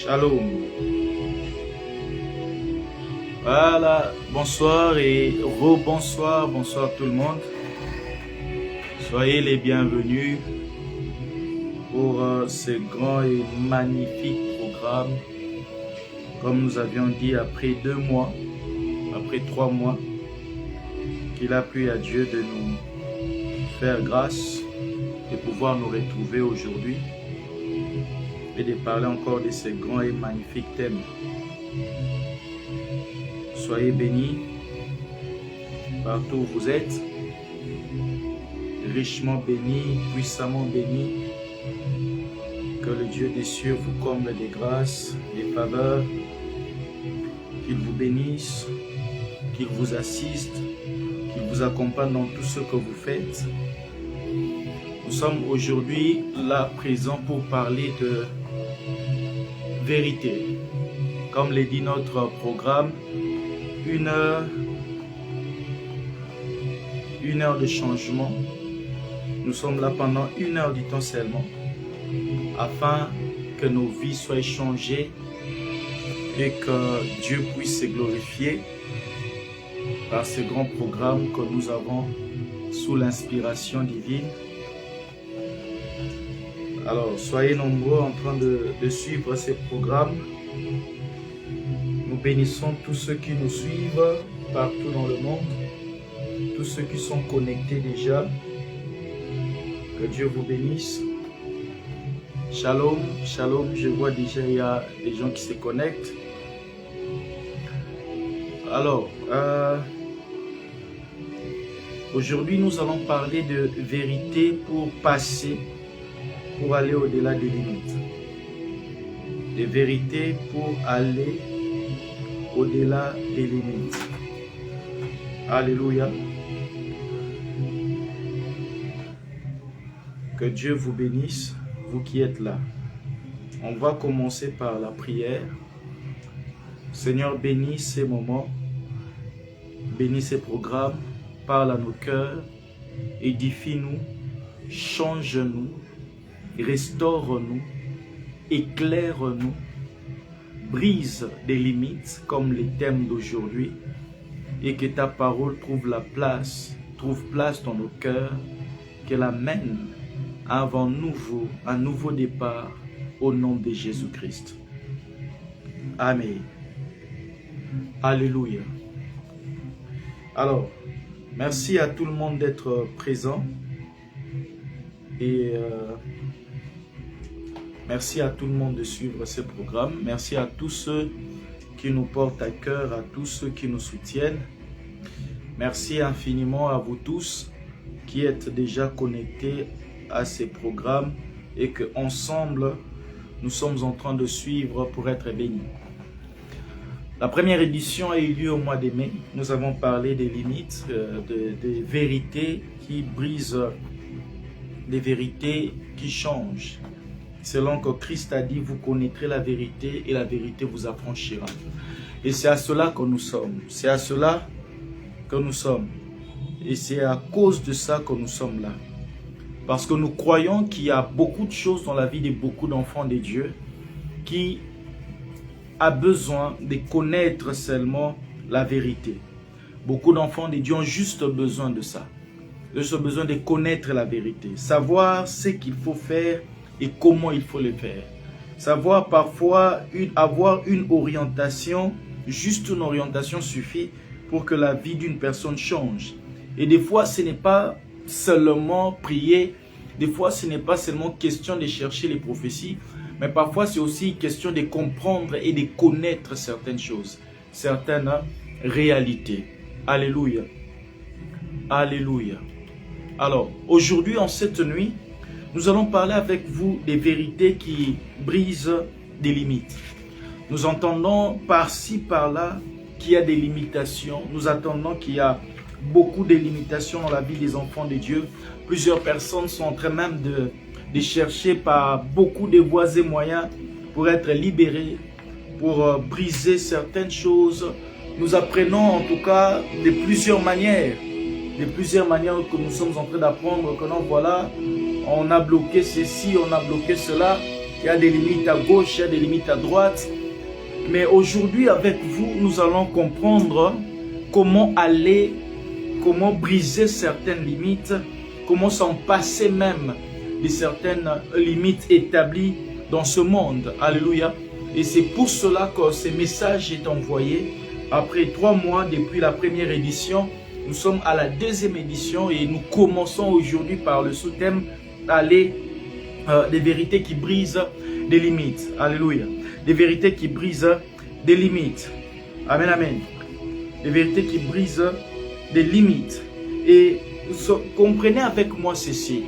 Shalom. Voilà, bonsoir et rebonsoir, bonsoir tout le monde. Soyez les bienvenus pour ce grand et magnifique programme. Comme nous avions dit, après 2 mois, après 3 mois, qu'il a plu à Dieu de nous faire grâce de pouvoir nous retrouver aujourd'hui et de parler encore de ce grand et magnifique thème. Soyez bénis partout où vous êtes, richement bénis, puissamment bénis. Que le Dieu des cieux vous comble des grâces, des faveurs, qu'il vous bénisse, qu'il vous assiste, qu'il vous accompagne dans tout ce que vous faites. Nous sommes aujourd'hui là présents pour parler de vérité. Comme l'a dit notre programme, 1 heure de changement. Nous sommes là pendant 1 heure du temps seulement, afin que nos vies soient changées et que Dieu puisse se glorifier par ce grand programme que nous avons sous l'inspiration divine. Alors, soyez nombreux en train de suivre ce programme. Nous bénissons tous ceux qui nous suivent partout dans le monde, tous ceux qui sont connectés déjà. Que Dieu vous bénisse. Shalom, shalom. Je vois déjà il y a des gens qui se connectent. Alors, aujourd'hui nous allons parler de vérité pour passer, pour aller au-delà des limites. De vérité pour aller au-delà des limites. Alléluia. Que Dieu vous bénisse, vous qui êtes là. On va commencer par la prière. Seigneur, bénis ces moments, bénis ces programmes, parle à nos cœurs, édifie-nous, change-nous, restaure-nous, éclaire-nous, brise des limites comme les thèmes d'aujourd'hui et que ta parole trouve place dans nos cœurs, qu'elle amène à un nouveau départ au nom de Jésus-Christ. Amen. Alléluia. Alors, merci à tout le monde d'être présent et merci à tout le monde de suivre ce programme. Merci à tous ceux qui nous portent à cœur, à tous ceux qui nous soutiennent. Merci infiniment à vous tous qui êtes déjà connectés à ces programmes et que ensemble nous sommes en train de suivre pour être bénis. La première édition a eu lieu au mois de mai. Nous avons parlé des limites, des vérités qui brisent, des vérités qui changent. Selon que Christ a dit, vous connaîtrez la vérité et la vérité vous affranchira. Et c'est à cela que nous sommes. C'est à cela que nous sommes. Et c'est à cause de ça que nous sommes là. Parce que nous croyons qu'il y a beaucoup de choses dans la vie de beaucoup d'enfants de Dieu qui a besoin de connaître seulement la vérité. Beaucoup d'enfants de Dieu ont juste besoin de ça. Ils ont besoin de connaître la vérité. Savoir ce qu'il faut faire et comment il faut le faire. Savoir parfois avoir une orientation, juste une orientation suffit pour que la vie d'une personne change. Et des fois, ce n'est pas seulement prier, des fois ce n'est pas seulement question de chercher les prophéties, mais parfois c'est aussi question de comprendre et de connaître certaines choses, certaines réalités. Alléluia. Alléluia. Alors, aujourd'hui, en cette nuit, nous allons parler avec vous des vérités qui brisent des limites. Nous entendons par-ci, par-là qu'il y a des limitations. Nous attendons qu'il y a beaucoup de limitations dans la vie des enfants de Dieu. Plusieurs personnes sont en train même de chercher par beaucoup de voies et moyens pour être libérées, pour briser certaines choses. Nous apprenons en tout cas de plusieurs manières que nous sommes en train d'apprendre, que non, voilà, on a bloqué ceci, on a bloqué cela. il y a des limites à gauche, il y a des limites à droite. Mais aujourd'hui, avec vous, nous allons comprendre comment aller, comment briser certaines limites, comment s'en passer même de certaines limites établies dans ce monde. Alléluia. Et c'est pour cela que ce message est envoyé. Après 3 mois depuis la première édition, nous sommes à la 2e édition et nous commençons aujourd'hui par le sous-thème aller des vérités qui brisent des limites. Alléluia. Des vérités qui brisent des limites. Amen, amen. Des vérités qui brisent des limites. Et comprenez avec moi ceci.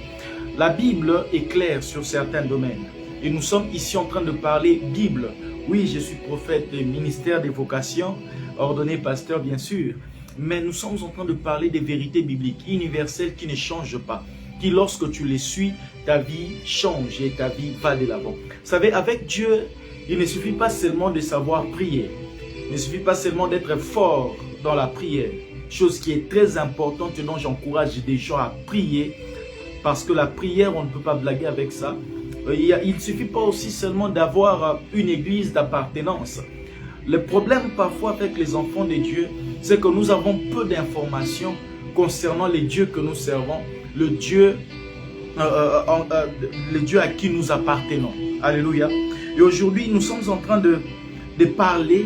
La Bible est claire sur certains domaines. Et nous sommes ici en train de parler Bible. Oui, je suis prophète du ministère des vocations, ordonné pasteur bien sûr. Mais nous sommes en train de parler des vérités bibliques, universelles qui ne changent pas. Qui lorsque tu les suis, ta vie change et ta vie va de l'avant. Vous savez, avec Dieu, il ne suffit pas seulement de savoir prier. Il ne suffit pas seulement d'être fort dans la prière. Chose qui est très importante et dont j'encourage des gens à prier. Parce que la prière, on ne peut pas blaguer avec ça. Il ne suffit pas aussi seulement d'avoir une église d'appartenance. Le problème parfois avec les enfants de Dieu, c'est que nous avons peu d'informations concernant les dieux que nous servons, le Dieu à qui nous appartenons. Alléluia. Et aujourd'hui, nous sommes en train de parler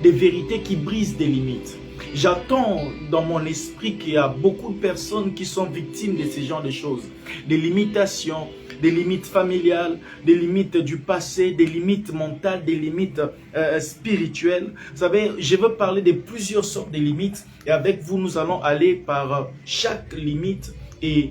des vérités qui brisent des limites. J'attends dans mon esprit qu'il y a beaucoup de personnes qui sont victimes de ce genre de choses. Des limitations, des limites familiales, des limites du passé, des limites mentales, des limites spirituelles. Vous savez, je veux parler de plusieurs sortes de limites. Et avec vous, nous allons aller par chaque limite et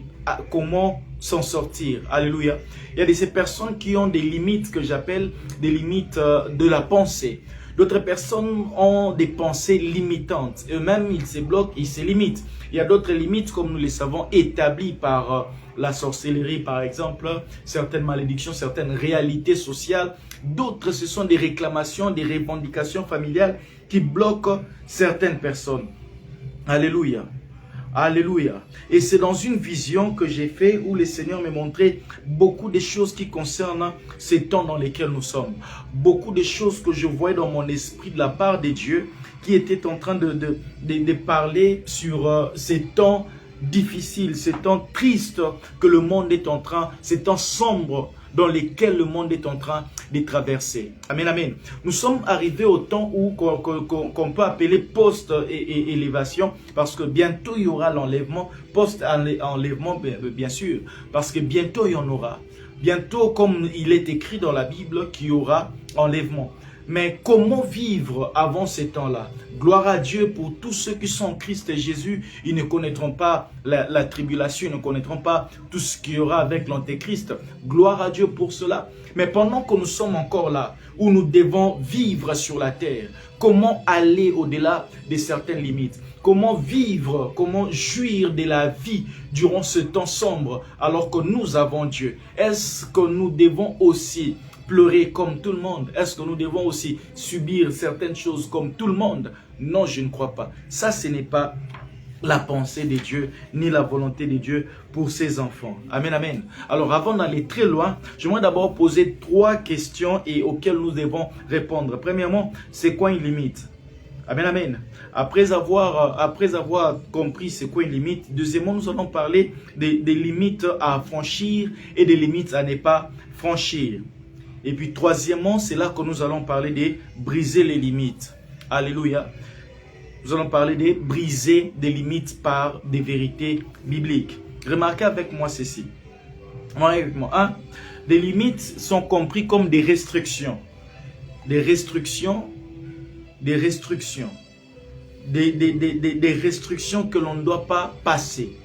comment s'en sortir. Alléluia. Il y a de ces personnes qui ont des limites que j'appelle des limites de la pensée. D'autres personnes ont des pensées limitantes. Eux-mêmes, ils se bloquent, ils se limitent. Il y a d'autres limites, comme nous les savons, établies par la sorcellerie, par exemple, certaines malédictions, certaines réalités sociales. D'autres, ce sont des réclamations, des revendications familiales qui bloquent certaines personnes. Alléluia. Alléluia. Et c'est dans une vision que j'ai fait où le Seigneur m'a montré beaucoup de choses qui concernent ces temps dans lesquels nous sommes. Beaucoup de choses que je voyais dans mon esprit de la part de Dieu qui étaient en train de parler sur ces temps difficiles, ces temps tristes que le monde est en train, ces temps sombres dans lesquels le monde est en train de traverser. Amen, amen. Nous sommes arrivés au temps où qu'on peut appeler post-élévation, parce que bientôt il y aura l'enlèvement, post-enlèvement bien sûr, parce que bientôt il y en aura. Bientôt, comme il est écrit dans la Bible, qu'il y aura enlèvement. Mais comment vivre avant ces temps-là? Gloire à Dieu pour tous ceux qui sont en Christ Jésus. Ils ne connaîtront pas la tribulation, ils ne connaîtront pas tout ce qu'il y aura avec l'Antéchrist. Gloire à Dieu pour cela. Mais pendant que nous sommes encore là, où nous devons vivre sur la terre, comment aller au-delà de certaines limites? Comment vivre, comment jouir de la vie durant ce temps sombre alors que nous avons Dieu? Est-ce que nous devons aussi pleurer comme tout le monde? Est-ce que nous devons aussi subir certaines choses comme tout le monde? Non, je ne crois pas. Ça, ce n'est pas la pensée de Dieu, ni la volonté de Dieu pour ses enfants. Amen, amen. Alors, avant d'aller très loin, j'aimerais d'abord poser 3 questions et auxquelles nous devons répondre. Premièrement, c'est quoi une limite? Amen, amen. Après avoir compris c'est quoi une limite, deuxièmement, nous allons parler des limites à franchir et des limites à ne pas franchir. Et puis troisièmement, c'est là que nous allons parler de briser les limites. Alléluia. Nous allons parler de briser des limites par des vérités bibliques. Remarquez avec moi ceci. Avec moi. 1. Des limites sont comprises comme des restrictions. Des restrictions. Des restrictions. Des restrictions que l'on ne doit pas passer.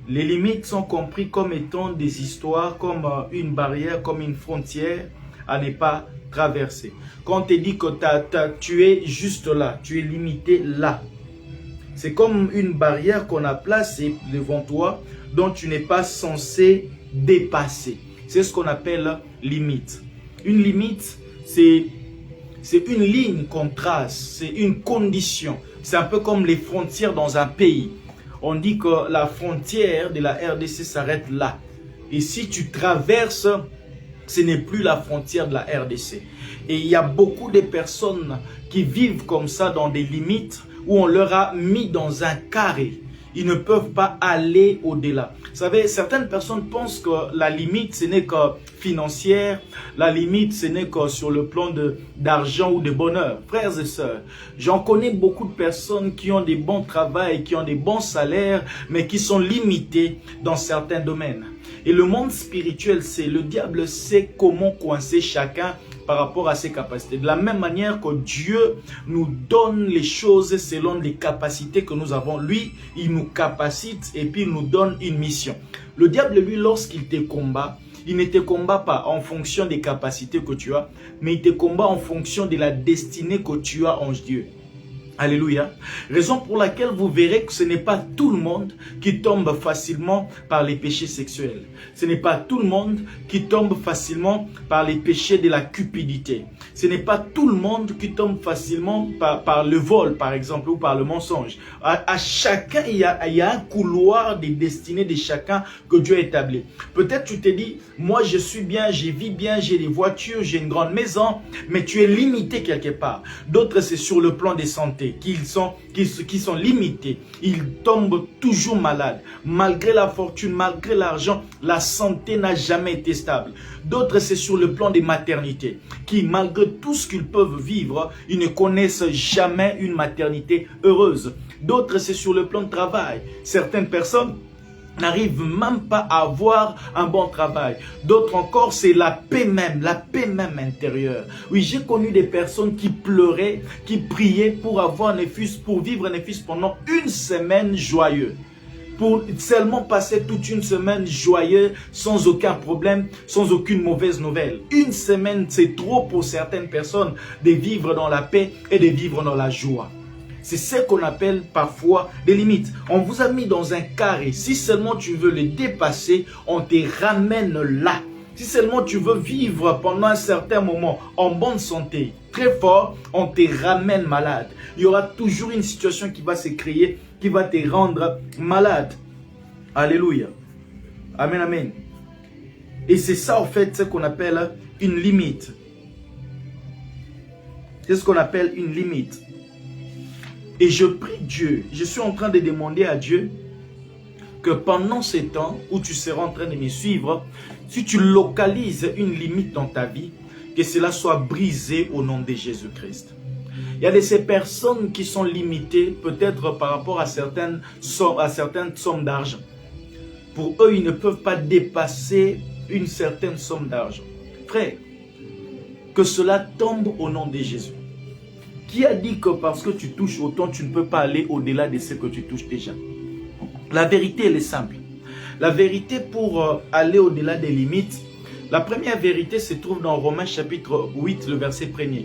Les limites sont comprises comme étant des histoires, comme une barrière, comme une frontière à ne pas traverser. Quand on te dit que tu es juste là, tu es limité là. C'est comme une barrière qu'on a placée devant toi dont tu n'es pas censé dépasser. C'est ce qu'on appelle limite. Une limite, c'est une ligne qu'on trace, c'est une condition. C'est un peu comme les frontières dans un pays. On dit que la frontière de la RDC s'arrête là. Et si tu traverses ce n'est plus la frontière de la RDC. Et il y a beaucoup de personnes qui vivent comme ça dans des limites où on leur a mis dans un carré. Ils ne peuvent pas aller au-delà. Vous savez, certaines personnes pensent que la limite, ce n'est que financière. La limite, ce n'est que sur le plan d'argent ou de bonheur. Frères et sœurs, j'en connais beaucoup de personnes qui ont des bons travails, qui ont des bons salaires, mais qui sont limitées dans certains domaines. Et le monde spirituel, le diable sait comment coincer chacun par rapport à ses capacités. De la même manière que Dieu nous donne les choses selon les capacités que nous avons. Lui, il nous capacite et puis il nous donne une mission. Le diable, lui, lorsqu'il te combat, il ne te combat pas en fonction des capacités que tu as, mais il te combat en fonction de la destinée que tu as en Dieu. Alléluia. Raison pour laquelle vous verrez que ce n'est pas tout le monde qui tombe facilement par les péchés sexuels. Ce n'est pas tout le monde qui tombe facilement par les péchés de la cupidité. Ce n'est pas tout le monde qui tombe facilement par le vol, par exemple, ou par le mensonge. À chacun, il y a un couloir des destinées de chacun que Dieu a établi. Peut-être tu te dis, moi je suis bien, je vis bien, j'ai des voitures, j'ai une grande maison, mais tu es limité quelque part. D'autres, c'est sur le plan des santé. Qui sont limités, ils tombent toujours malades. Malgré la fortune, malgré l'argent, la santé n'a jamais été stable. D'autres, c'est sur le plan des maternités, qui malgré tout ce qu'ils peuvent vivre, ils ne connaissent jamais une maternité heureuse. D'autres, c'est sur le plan de travail. Certaines personnes n'arrivent même pas à avoir un bon travail. D'autres encore, c'est la paix même intérieure. Oui, j'ai connu des personnes qui pleuraient, qui priaient pour avoir un fils, pour vivre un fils pendant une semaine joyeux. Pour seulement passer toute une semaine joyeuse, sans aucun problème, sans aucune mauvaise nouvelle. Une semaine, c'est trop pour certaines personnes de vivre dans la paix et de vivre dans la joie. C'est ce qu'on appelle parfois des limites. On vous a mis dans un carré. Si seulement tu veux le dépasser, on te ramène là. Si seulement tu veux vivre pendant un certain moment en bonne santé, très fort, on te ramène malade. Il y aura toujours une situation qui va se créer, qui va te rendre malade. Alléluia. Amen, amen. Et c'est ça en fait ce qu'on appelle une limite. C'est ce qu'on appelle une limite. Et je prie Dieu, je suis en train de demander à Dieu que pendant ces temps où tu seras en train de me suivre, si tu localises une limite dans ta vie, que cela soit brisé au nom de Jésus-Christ. Il y a de ces personnes qui sont limitées peut-être par rapport à certaines sommes d'argent. Pour eux, ils ne peuvent pas dépasser une certaine somme d'argent. Frère, que cela tombe au nom de Jésus. Qui a dit que parce que tu touches autant, tu ne peux pas aller au-delà de ce que tu touches déjà? La vérité, elle est simple. La vérité pour aller au-delà des limites, la première vérité se trouve dans Romains chapitre 8, le verset 1er.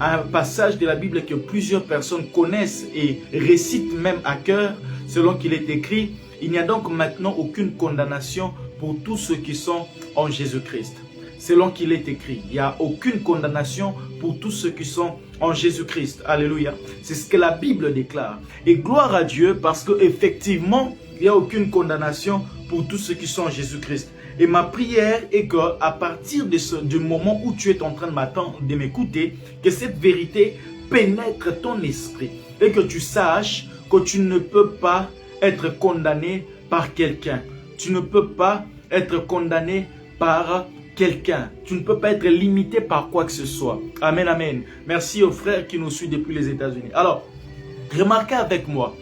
Un passage de la Bible que plusieurs personnes connaissent et récitent même à cœur, selon qu'il est écrit, il n'y a donc maintenant aucune condamnation pour tous ceux qui sont en Jésus-Christ. Selon qu'il est écrit, il n'y a aucune condamnation pour tous ceux qui sont en Jésus-Christ. Alléluia. C'est ce que la Bible déclare. Et gloire à Dieu parce qu'effectivement, il n'y a aucune condamnation pour tous ceux qui sont en Jésus-Christ. Et ma prière est qu'à partir du moment où tu es en train de m'écouter, que cette vérité pénètre ton esprit et que tu saches que tu ne peux pas être condamné par quelqu'un. Tu ne peux pas être condamné par quelqu'un. Tu ne peux pas être limité par quoi que ce soit. Amen, amen. Merci aux frères qui nous suivent depuis les États-Unis. Alors, remarquez avec moi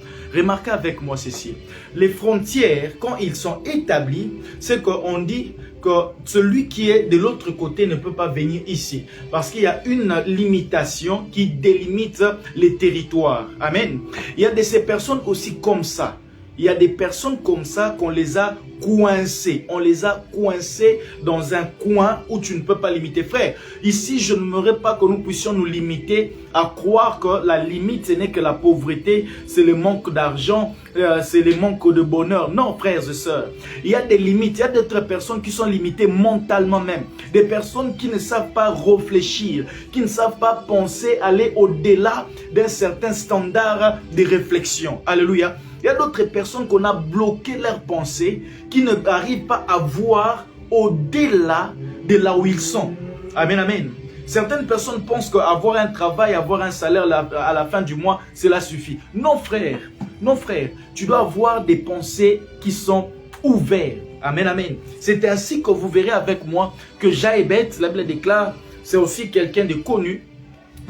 ceci. Les frontières, quand ils sont établies, c'est qu'on dit que celui qui est de l'autre côté ne peut pas venir ici. Parce qu'il y a une limitation qui délimite les territoires. Amen. Il y a de ces personnes aussi comme ça. Il y a des personnes comme ça qu'on les a coincées. On les a coincées dans un coin où tu ne peux pas limiter. Frère, ici, je n'aimerais pas que nous puissions nous limiter à croire que la limite, ce n'est que la pauvreté, c'est le manque d'argent, c'est le manque de bonheur. Non, frères et sœurs, il y a des limites. Il y a d'autres personnes qui sont limitées mentalement même. Des personnes qui ne savent pas réfléchir, qui ne savent pas penser, aller au-delà d'un certain standard de réflexion. Alléluia. Il y a d'autres personnes qu'on a bloqué leurs pensées, qui ne arrivent pas à voir au-delà de là où ils sont. Amen, amen. Certaines personnes pensent qu'avoir un travail, avoir un salaire à la fin du mois, cela suffit. Non frère, non frère, tu dois avoir des pensées qui sont ouvertes. Amen, amen. C'est ainsi que vous verrez avec moi que Jaébet, la Bible déclare, c'est aussi quelqu'un de connu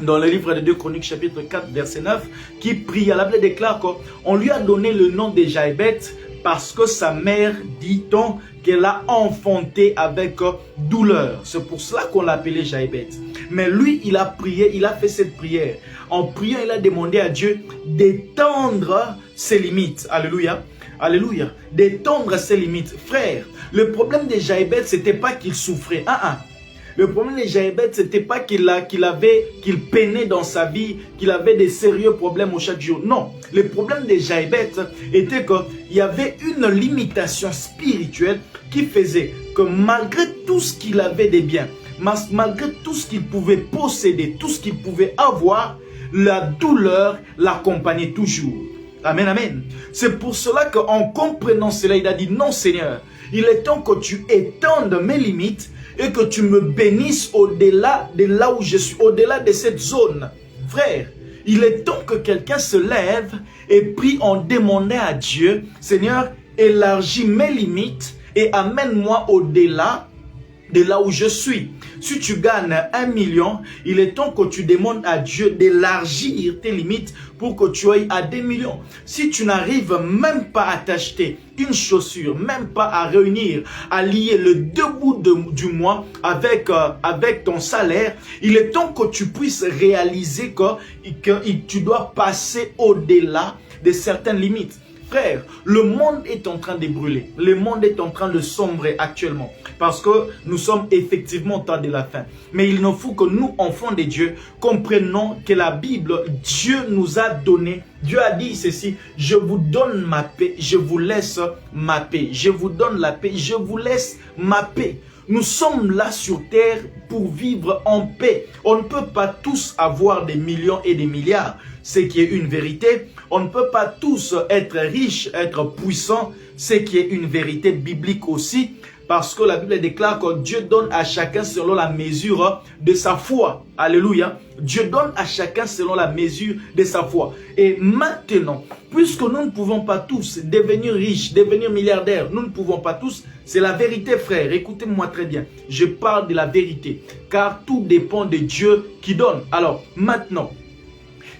dans le livre de 2 Chroniques chapitre 4 verset 9 qui prie. La Bible déclare qu'on lui a donné le nom de Jaébet parce que sa mère, dit-on, qu'elle a enfanté avec douleur. C'est pour cela qu'on l'appelait Jaébet. Mais lui, il a prié, il a fait cette prière. En priant, il a demandé à Dieu d'étendre ses limites. Alléluia. Alléluia. D'étendre ses limites. Frère, le problème de Jaébet, ce n'était pas qu'il souffrait. Le problème de Jaébet, ce n'était pas qu'il peinait dans sa vie, qu'il avait des sérieux problèmes au chaque jour. Non. Le problème de Jaébet était qu'il y avait une limitation spirituelle qui faisait que malgré tout ce qu'il avait de bien, malgré tout ce qu'il pouvait posséder, tout ce qu'il pouvait avoir, la douleur l'accompagnait toujours. Amen, amen. C'est pour cela qu'en comprenant cela, il a dit, non Seigneur, il est temps que tu étendes mes limites et que tu me bénisses au-delà de là où je suis, au-delà de cette zone. Frère, il est temps que quelqu'un se lève et prie en demandant à Dieu, Seigneur, élargis mes limites et amène-moi au-delà de là où je suis. Si tu gagnes 1 million, il est temps que tu demandes à Dieu d'élargir tes limites pour que tu ailles à 2 millions. Si tu n'arrives même pas à t'acheter une chaussure, même pas à réunir, à lier le 2 bouts du mois avec ton salaire, il est temps que tu puisses réaliser que tu dois passer au-delà de certaines limites. Frère, le monde est en train de brûler. Le monde est en train de sombrer actuellement. Parce que nous sommes effectivement au temps de la fin. Mais il nous faut que nous, enfants de Dieu, comprenions que la Bible, Dieu nous a donné. Dieu a dit ceci, je vous donne ma paix, je vous laisse ma paix. Je vous donne la paix, je vous laisse ma paix. Nous sommes là sur terre pour vivre en paix. On ne peut pas tous avoir des millions et des milliards, ce qui est une vérité. On ne peut pas tous être riches, être puissants, ce qui est une vérité biblique aussi. Parce que la Bible déclare que Dieu donne à chacun selon la mesure de sa foi. Alléluia. Dieu donne à chacun selon la mesure de sa foi. Et maintenant, puisque nous ne pouvons pas tous devenir riches, devenir milliardaires, nous ne pouvons pas tous, c'est la vérité frère, écoutez-moi très bien. Je parle de la vérité, car tout dépend de Dieu qui donne. Alors, maintenant,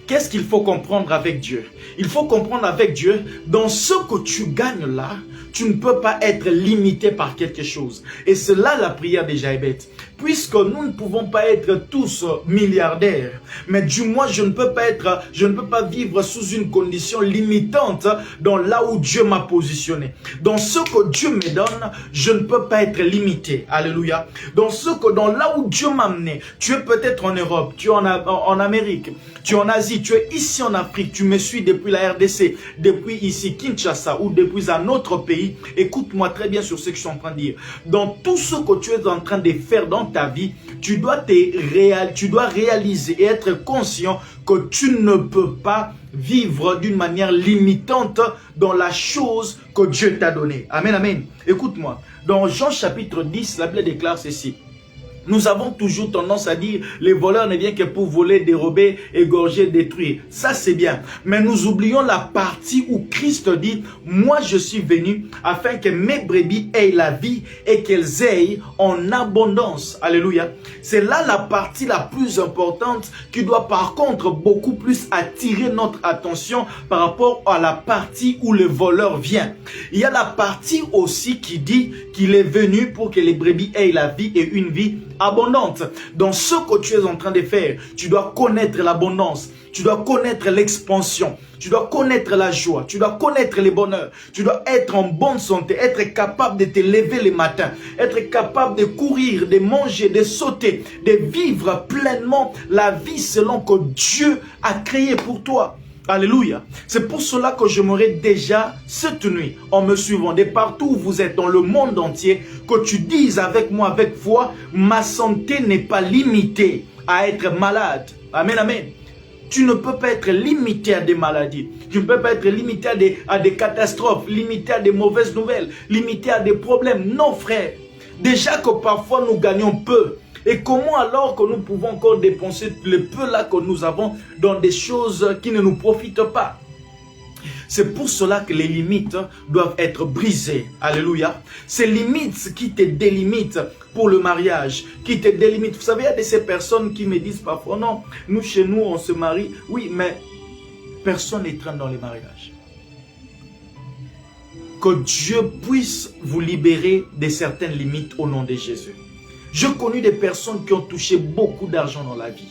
qu'est-ce qu'il faut comprendre avec Dieu? Il faut comprendre avec Dieu, dans ce que tu gagnes là, tu ne peux pas être limité par quelque chose. Et c'est là la prière de Jaébet. Puisque nous ne pouvons pas être tous milliardaires, mais du moins je ne peux pas vivre sous une condition limitante dans là où Dieu m'a positionné. Dans ce que Dieu me donne, je ne peux pas être limité. Alléluia. Dans là où Dieu m'a amené, tu es peut-être en Europe, tu es en Amérique, tu es en Asie, tu es ici en Afrique, tu me suis depuis la RDC, depuis ici Kinshasa ou depuis un autre pays. Écoute-moi très bien sur ce que je suis en train de dire. Dans tout ce que tu es en train de faire dans ta vie, tu dois réaliser et être conscient que tu ne peux pas vivre d'une manière limitante dans la chose que Dieu t'a donnée. Amen, amen. Écoute-moi. Dans Jean chapitre 10, la Bible déclare ceci. Nous avons toujours tendance à dire les voleurs ne viennent que pour voler, dérober, égorger, détruire. Ça c'est bien. Mais nous oublions la partie où Christ dit, moi je suis venu afin que mes brebis aient la vie et qu'elles aient en abondance. Alléluia. C'est là la partie la plus importante qui doit par contre beaucoup plus attirer notre attention par rapport à la partie où le voleur vient. Il y a la partie aussi qui dit qu'il est venu pour que les brebis aient la vie et une vie abondante. Dans ce que tu es en train de faire, tu dois connaître l'abondance, tu dois connaître l'expansion, tu dois connaître la joie, tu dois connaître le bonheur, tu dois être en bonne santé, être capable de te lever le matin, être capable de courir, de manger, de sauter, de vivre pleinement la vie selon que Dieu a créé pour toi. Alléluia. C'est pour cela que j'aimerais déjà cette nuit, en me suivant de partout où vous êtes dans le monde entier, que tu dises avec moi, avec foi, ma santé n'est pas limitée à être malade. Amen, amen. Tu ne peux pas être limité à des maladies. Tu ne peux pas être limité à des catastrophes, limité à des mauvaises nouvelles, limité à des problèmes. Non, frère. Déjà que parfois nous gagnons peu. Et comment alors que nous pouvons encore dépenser le peu là que nous avons dans des choses qui ne nous profitent pas? C'est pour cela que les limites doivent être brisées. Alléluia. Ces limites qui te délimitent pour le mariage, qui te délimitent. Vous savez, il y a de ces personnes qui me disent parfois, non, nous chez nous on se marie. Oui, mais personne n'est train dans les mariages. Que Dieu puisse vous libérer de certaines limites au nom de Jésus. J'ai connu des personnes qui ont touché beaucoup d'argent dans la vie,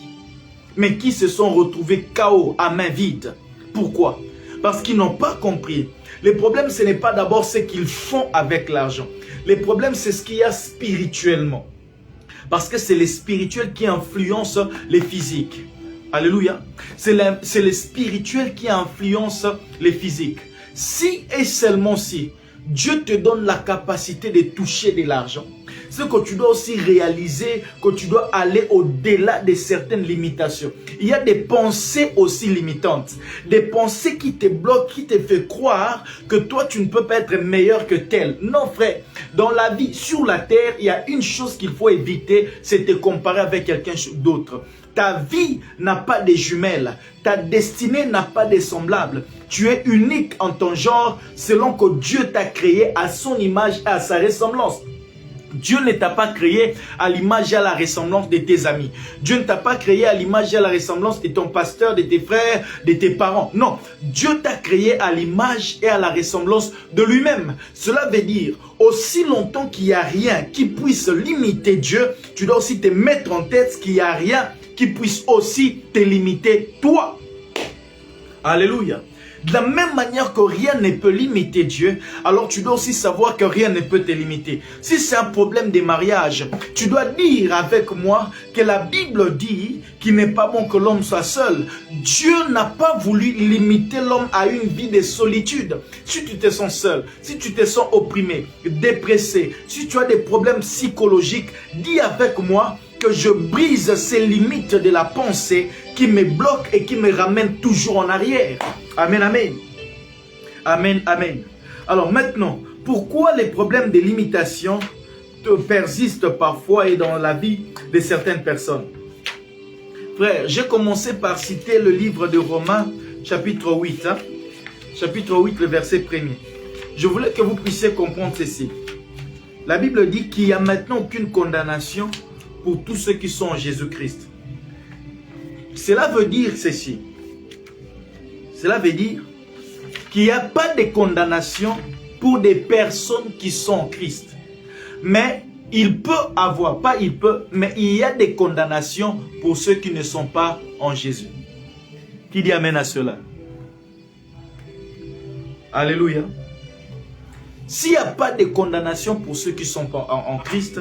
mais qui se sont retrouvées KO à main vide. Pourquoi? Parce qu'ils n'ont pas compris. Le problème, ce n'est pas d'abord ce qu'ils font avec l'argent. Le problème, c'est ce qu'il y a spirituellement. Parce que c'est le spirituel qui influence les physiques. Alléluia. C'est le spirituel qui influence les physiques. Si et seulement si Dieu te donne la capacité de toucher de l'argent, c'est que tu dois aussi réaliser que tu dois aller au-delà de certaines limitations. Il y a des pensées aussi limitantes. Des pensées qui te bloquent, qui te font croire que toi, tu ne peux pas être meilleur que tel. Non, frère. Dans la vie, sur la terre, il y a une chose qu'il faut éviter, c'est de te comparer avec quelqu'un d'autre. Ta vie n'a pas de jumelles. Ta destinée n'a pas de semblables. Tu es unique en ton genre selon que Dieu t'a créé à son image et à sa ressemblance. Dieu ne t'a pas créé à l'image et à la ressemblance de tes amis. Dieu ne t'a pas créé à l'image et à la ressemblance de ton pasteur, de tes frères, de tes parents. Non, Dieu t'a créé à l'image et à la ressemblance de lui-même. Cela veut dire, aussi longtemps qu'il n'y a rien qui puisse limiter Dieu, tu dois aussi te mettre en tête qu'il n'y a rien qui puisse aussi te limiter toi. Alléluia. De la même manière que rien ne peut limiter Dieu, alors tu dois aussi savoir que rien ne peut te limiter. Si c'est un problème de mariage, tu dois dire avec moi que la Bible dit qu'il n'est pas bon que l'homme soit seul. Dieu n'a pas voulu limiter l'homme à une vie de solitude. Si tu te sens seul, si tu te sens opprimé, dépressé, si tu as des problèmes psychologiques, dis avec moi que je brise ces limites de la pensée qui me bloquent et qui me ramènent toujours en arrière. Amen, amen. Amen, amen. Alors maintenant, pourquoi les problèmes de limitation persistent parfois et dans la vie de certaines personnes? Frère, j'ai commencé par citer le livre de Romains, chapitre 8. Chapitre 8, le verset 1er. Je voulais que vous puissiez comprendre ceci. La Bible dit qu'il n'y a maintenant aucune condamnation pour tous ceux qui sont en Jésus-Christ. Cela veut dire ceci. Cela veut dire qu'il n'y a pas de condamnation pour des personnes qui sont en Christ. Mais il peut avoir, pas il peut, mais il y a des condamnations pour ceux qui ne sont pas en Jésus. Qui dit amen à cela? Alléluia. S'il n'y a pas de condamnation pour ceux qui sont en Christ,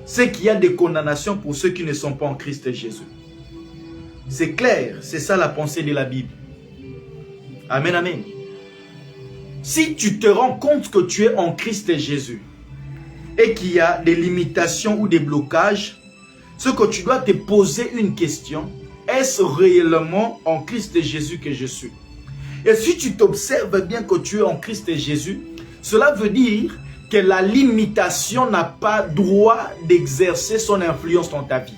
c'est qu'il y a des condamnations pour ceux qui ne sont pas en Christ Jésus. C'est clair, c'est ça la pensée de la Bible. Amen, amen. Si tu te rends compte que tu es en Christ Jésus et qu'il y a des limitations ou des blocages, ce que tu dois te poser une question, est-ce réellement en Christ Jésus que je suis? Et si tu t'observes bien que tu es en Christ Jésus, cela veut dire que la limitation n'a pas droit d'exercer son influence dans ta vie.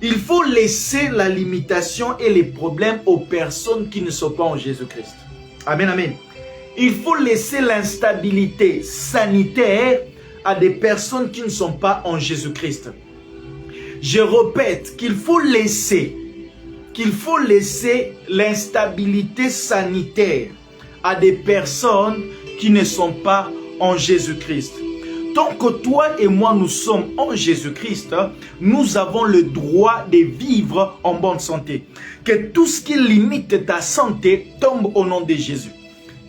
Il faut laisser la limitation et les problèmes aux personnes qui ne sont pas en Jésus-Christ. Amen, amen. Il faut laisser l'instabilité sanitaire à des personnes qui ne sont pas en Jésus-Christ. Je répète qu'il faut laisser l'instabilité sanitaire à des personnes qui ne sont pas en Jésus-Christ. Tant que toi et moi nous sommes en Jésus-Christ, nous avons le droit de vivre en bonne santé. Que tout ce qui limite ta santé tombe au nom de Jésus.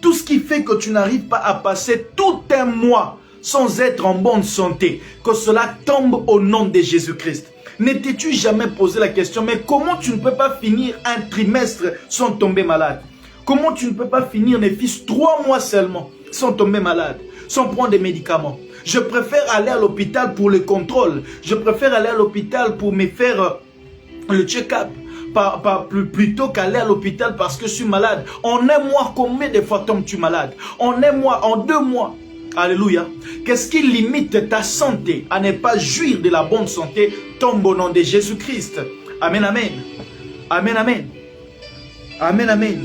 Tout ce qui fait que tu n'arrives pas à passer tout un mois sans être en bonne santé, que cela tombe au nom de Jésus-Christ. Ne t'es-tu jamais posé la question, mais comment tu ne peux pas finir un trimestre sans tomber malade? Comment tu ne peux pas finir, ne fût-ce 3 mois seulement, sans tomber malade, sans prendre des médicaments? Je préfère aller à l'hôpital pour le contrôle. Je préfère aller à l'hôpital pour me faire le check-up. Plutôt qu'aller à l'hôpital parce que je suis malade. En un mois, combien de fois tombes-tu malade? En un mois, en 2 mois. Alléluia. Qu'est-ce qui limite ta santé à ne pas jouir de la bonne santé? Tombe au nom de Jésus-Christ. Amen, amen. Amen, amen. Amen, amen.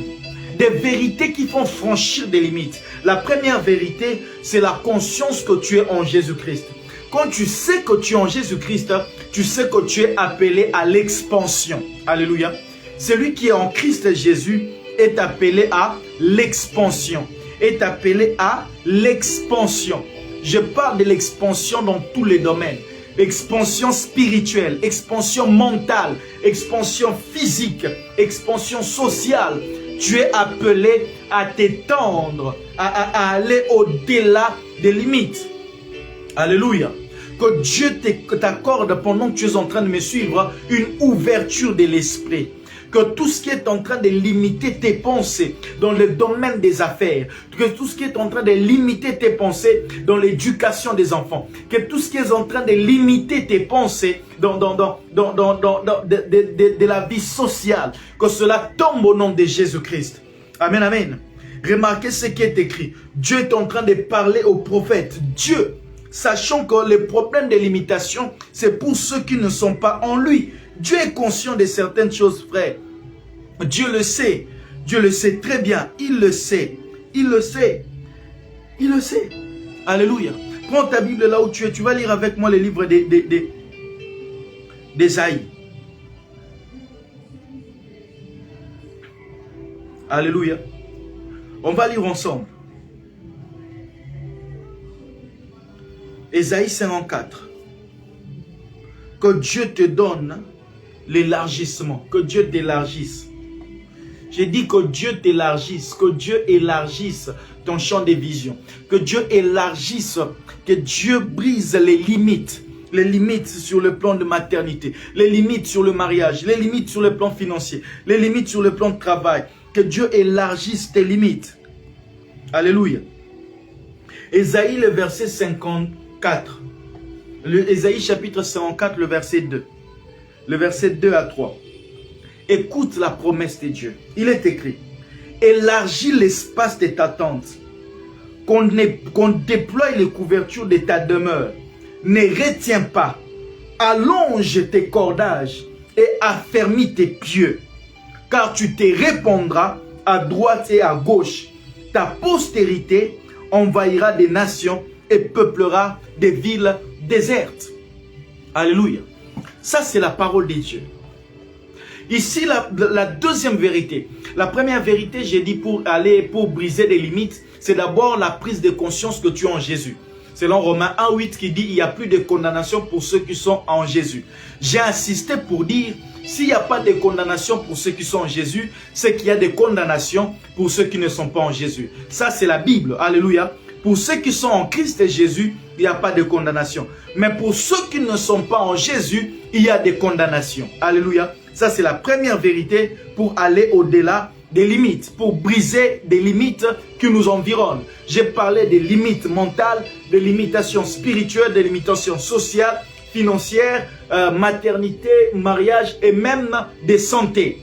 Des vérités qui font franchir des limites. La première vérité, c'est la conscience que tu es en Jésus-Christ. Quand tu sais que tu es en Jésus-Christ, tu sais que tu es appelé à l'expansion. Alléluia. Celui qui est en Christ Jésus est appelé à l'expansion. Est appelé à l'expansion. Je parle de l'expansion dans tous les domaines. Expansion spirituelle, expansion mentale, expansion physique, expansion sociale. Tu es appelé à t'étendre, à aller au-delà des limites. Alléluia. Que Dieu t'accorde pendant que tu es en train de me suivre une ouverture de l'esprit. Que tout ce qui est en train de limiter tes pensées dans le domaine des affaires, que tout ce qui est en train de limiter tes pensées dans l'éducation des enfants, que tout ce qui est en train de limiter tes pensées dans la vie sociale, que cela tombe au nom de Jésus-Christ. Amen, amen. Remarquez ce qui est écrit. Dieu est en train de parler aux prophètes. Dieu, sachant que les problèmes de limitation, c'est pour ceux qui ne sont pas en lui. Dieu est conscient de certaines choses, frère. Dieu le sait. Dieu le sait très bien. Il le sait. Il le sait. Il le sait. Alléluia. Prends ta Bible là où tu es. Tu vas lire avec moi les livres d'Ésaïe. Alléluia. On va lire ensemble. Ésaïe 54. Que Dieu te donne l'élargissement. Que Dieu t'élargisse. J'ai dit que Dieu t'élargisse. Que Dieu élargisse ton champ de vision. Que Dieu élargisse. Que Dieu brise les limites. Les limites sur le plan de maternité. Les limites sur le mariage. Les limites sur le plan financier. Les limites sur le plan de travail. Que Dieu élargisse tes limites. Alléluia. Ésaïe, le verset 54. Ésaïe chapitre 54, le verset 2. Le verset 2 à 3. Écoute la promesse de Dieu. Il est écrit. Élargis l'espace de ta tente. Qu'on déploie les couvertures de ta demeure. Ne retiens pas. Allonge tes cordages et affermis tes pieux. Car tu te répandras à droite et à gauche. Ta postérité envahira des nations et peuplera des villes désertes. Alléluia. Ça, c'est la parole de Dieu. Ici, la deuxième vérité. La première vérité, j'ai dit pour briser des limites, c'est d'abord la prise de conscience que tu es en Jésus. Selon Romains 1:8 qui dit, il n'y a plus de condamnation pour ceux qui sont en Jésus. J'ai insisté pour dire, s'il n'y a pas de condamnation pour ceux qui sont en Jésus, c'est qu'il y a des condamnations pour ceux qui ne sont pas en Jésus. Ça, c'est la Bible. Alléluia. Pour ceux qui sont en Christ et Jésus, il n'y a pas de condamnation. Mais pour ceux qui ne sont pas en Jésus, il y a des condamnations. Alléluia. Ça, c'est la première vérité pour aller au-delà des limites, pour briser des limites qui nous environnent. J'ai parlé des limites mentales, des limitations spirituelles, des limitations sociales, financières, maternité, mariage et même des santé.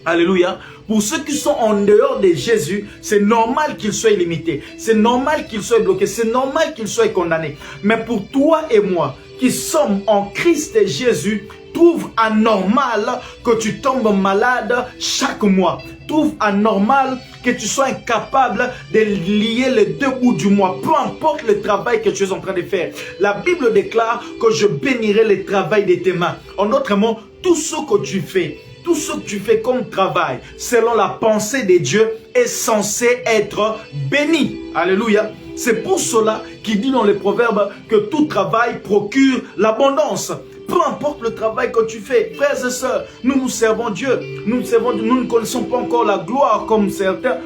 Alléluia. Pour ceux qui sont en dehors de Jésus, c'est normal qu'ils soient limités. C'est normal qu'ils soient bloqués. C'est normal qu'ils soient condamnés. Mais pour toi et moi, qui sommes en Christ et Jésus, trouve anormal que tu tombes malade chaque mois. Trouve anormal que tu sois incapable de lier les deux bouts du mois. Peu importe le travail que tu es en train de faire. La Bible déclare que je bénirai le travail de tes mains. En d'autres mots, tout ce que tu fais, tout ce que tu fais comme travail, selon la pensée de Dieu, est censé être béni. Alléluia. C'est pour cela qu'il dit dans les proverbes que tout travail procure l'abondance. Peu importe le travail que tu fais, frères et sœurs, nous servons Dieu. Nous ne connaissons pas encore la gloire comme certains,